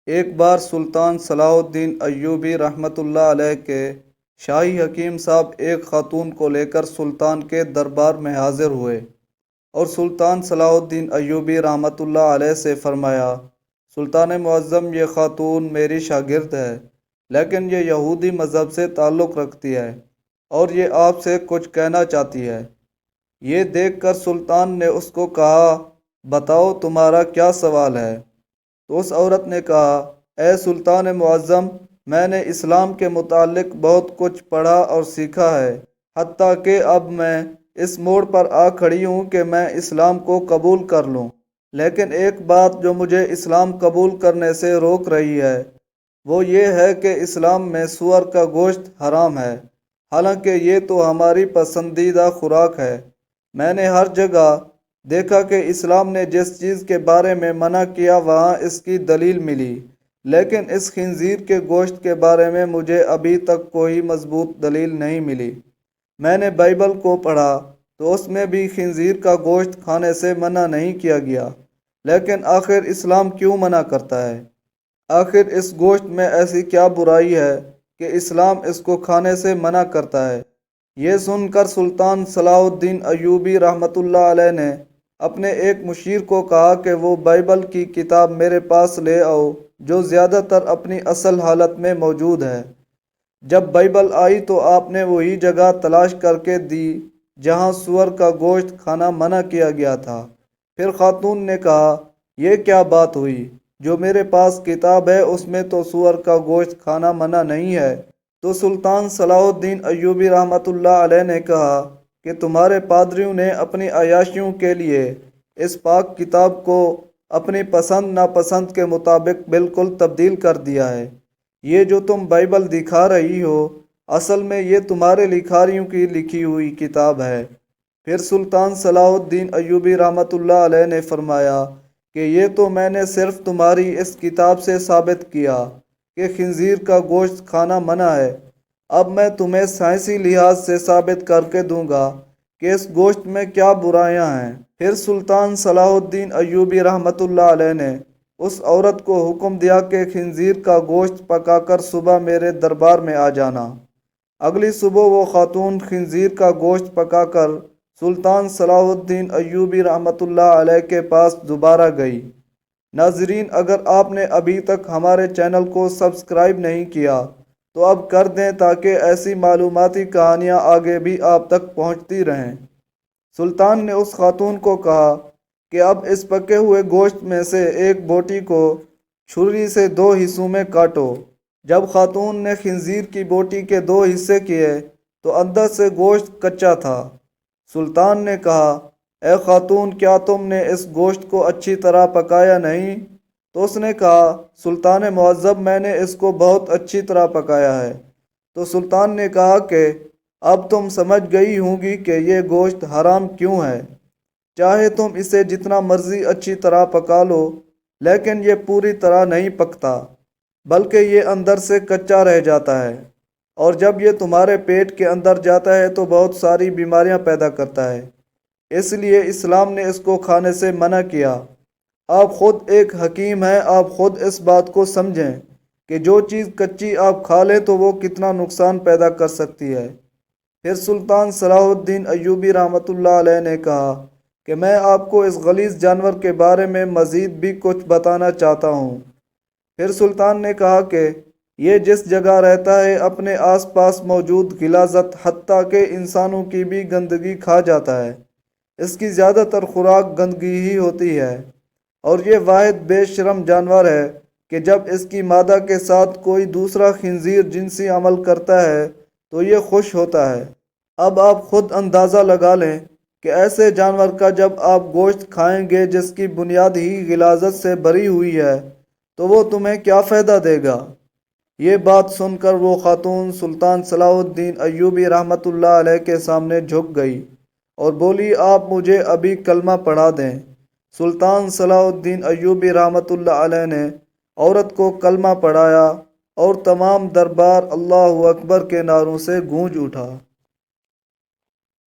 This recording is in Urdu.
ایک بار سلطان صلاح الدین ایوبی رحمۃ اللہ علیہ کے شاہی حکیم صاحب ایک خاتون کو لے کر سلطان کے دربار میں حاضر ہوئے اور سلطان صلاح الدین ایوبی رحمۃ اللہ علیہ سے فرمایا، سلطان معظم، یہ خاتون میری شاگرد ہے، لیکن یہ یہودی مذہب سے تعلق رکھتی ہے اور یہ آپ سے کچھ کہنا چاہتی ہے۔ یہ دیکھ کر سلطان نے اس کو کہا، بتاؤ تمہارا کیا سوال ہے؟ تو اس عورت نے کہا، اے سلطان معظم، میں نے اسلام کے متعلق بہت کچھ پڑھا اور سیکھا ہے، حتیٰ کہ اب میں اس موڑ پر آ کھڑی ہوں کہ میں اسلام کو قبول کر لوں، لیکن ایک بات جو مجھے اسلام قبول کرنے سے روک رہی ہے وہ یہ ہے کہ اسلام میں سور کا گوشت حرام ہے، حالانکہ یہ تو ہماری پسندیدہ خوراک ہے۔ میں نے ہر جگہ دیکھا کہ اسلام نے جس چیز کے بارے میں منع کیا وہاں اس کی دلیل ملی، لیکن اس خنزیر کے گوشت کے بارے میں مجھے ابھی تک کوئی مضبوط دلیل نہیں ملی۔ میں نے بائبل کو پڑھا تو اس میں بھی خنزیر کا گوشت کھانے سے منع نہیں کیا گیا، لیکن آخر اسلام کیوں منع کرتا ہے؟ آخر اس گوشت میں ایسی کیا برائی ہے کہ اسلام اس کو کھانے سے منع کرتا ہے؟ یہ سن کر سلطان صلاح الدین ایوبی رحمۃ اللہ علیہ نے اپنے ایک مشیر کو کہا کہ وہ بائبل کی کتاب میرے پاس لے آؤ جو زیادہ تر اپنی اصل حالت میں موجود ہے۔ جب بائبل آئی تو آپ نے وہی جگہ تلاش کر کے دی جہاں سور کا گوشت کھانا منع کیا گیا تھا۔ پھر خاتون نے کہا، یہ کیا بات ہوئی؟ جو میرے پاس کتاب ہے اس میں تو سور کا گوشت کھانا منع نہیں ہے۔ تو سلطان صلاح الدین ایوبی رحمۃ اللہ علیہ نے کہا کہ تمہارے پادریوں نے اپنی عیاشیوں کے لیے اس پاک کتاب کو اپنی پسند ناپسند کے مطابق بالکل تبدیل کر دیا ہے۔ یہ جو تم بائبل دکھا رہی ہو اصل میں یہ تمہارے لکھاریوں کی لکھی ہوئی کتاب ہے۔ پھر سلطان صلاح الدین ایوبی رحمۃ اللہ علیہ نے فرمایا کہ یہ تو میں نے صرف تمہاری اس کتاب سے ثابت کیا کہ خنزیر کا گوشت کھانا منع ہے، اب میں تمہیں سائنسی لحاظ سے ثابت کر کے دوں گا کہ اس گوشت میں کیا برائیاں ہیں۔ پھر سلطان صلاح الدین ایوبی رحمۃ اللہ علیہ نے اس عورت کو حکم دیا کہ خنزیر کا گوشت پکا کر صبح میرے دربار میں آ جانا۔ اگلی صبح وہ خاتون خنزیر کا گوشت پکا کر سلطان صلاح الدین ایوبی رحمۃ اللہ علیہ کے پاس دوبارہ گئی۔ ناظرین، اگر آپ نے ابھی تک ہمارے چینل کو سبسکرائب نہیں کیا تو اب کر دیں تاکہ ایسی معلوماتی کہانیاں آگے بھی آپ تک پہنچتی رہیں۔ سلطان نے اس خاتون کو کہا کہ اب اس پکے ہوئے گوشت میں سے ایک بوٹی کو چھری سے 2 حصوں میں کاٹو۔ جب خاتون نے خنزیر کی بوٹی کے 2 حصے کیے تو اندر سے گوشت کچا تھا۔ سلطان نے کہا، اے خاتون، کیا تم نے اس گوشت کو اچھی طرح پکایا نہیں؟ تو اس نے کہا، سلطان معظم، میں نے اس کو بہت اچھی طرح پکایا ہے۔ تو سلطان نے کہا کہ اب تم سمجھ گئی ہوں گی کہ یہ گوشت حرام کیوں ہے۔ چاہے تم اسے جتنا مرضی اچھی طرح پکا لو لیکن یہ پوری طرح نہیں پکتا، بلکہ یہ اندر سے کچا رہ جاتا ہے، اور جب یہ تمہارے پیٹ کے اندر جاتا ہے تو بہت ساری بیماریاں پیدا کرتا ہے۔ اس لیے اسلام نے اس کو کھانے سے منع کیا۔ آپ خود ایک حکیم ہیں، آپ خود اس بات کو سمجھیں کہ جو چیز کچی آپ کھا لیں تو وہ کتنا نقصان پیدا کر سکتی ہے۔ پھر سلطان صلاح الدین ایوبی رحمۃ اللہ علیہ نے کہا کہ میں آپ کو اس غلیظ جانور کے بارے میں مزید بھی کچھ بتانا چاہتا ہوں۔ پھر سلطان نے کہا کہ یہ جس جگہ رہتا ہے اپنے آس پاس موجود غلاظت حتیٰ کہ انسانوں کی بھی گندگی کھا جاتا ہے۔ اس کی زیادہ تر خوراک گندگی ہی ہوتی ہے، اور یہ واحد بے شرم جانور ہے کہ جب اس کی مادہ کے ساتھ کوئی دوسرا خنزیر جنسی عمل کرتا ہے تو یہ خوش ہوتا ہے۔ اب آپ خود اندازہ لگا لیں کہ ایسے جانور کا جب آپ گوشت کھائیں گے جس کی بنیاد ہی غلاظت سے بھری ہوئی ہے تو وہ تمہیں کیا فائدہ دے گا؟ یہ بات سن کر وہ خاتون سلطان صلاح الدین ایوبی رحمۃ اللہ علیہ کے سامنے جھک گئی اور بولی، آپ مجھے ابھی کلمہ پڑھا دیں۔ سلطان صلاح الدین ایوبی رحمۃ اللہ علیہ نے عورت کو کلمہ پڑھایا اور تمام دربار اللہ اکبر کے نعروں سے گونج اٹھا۔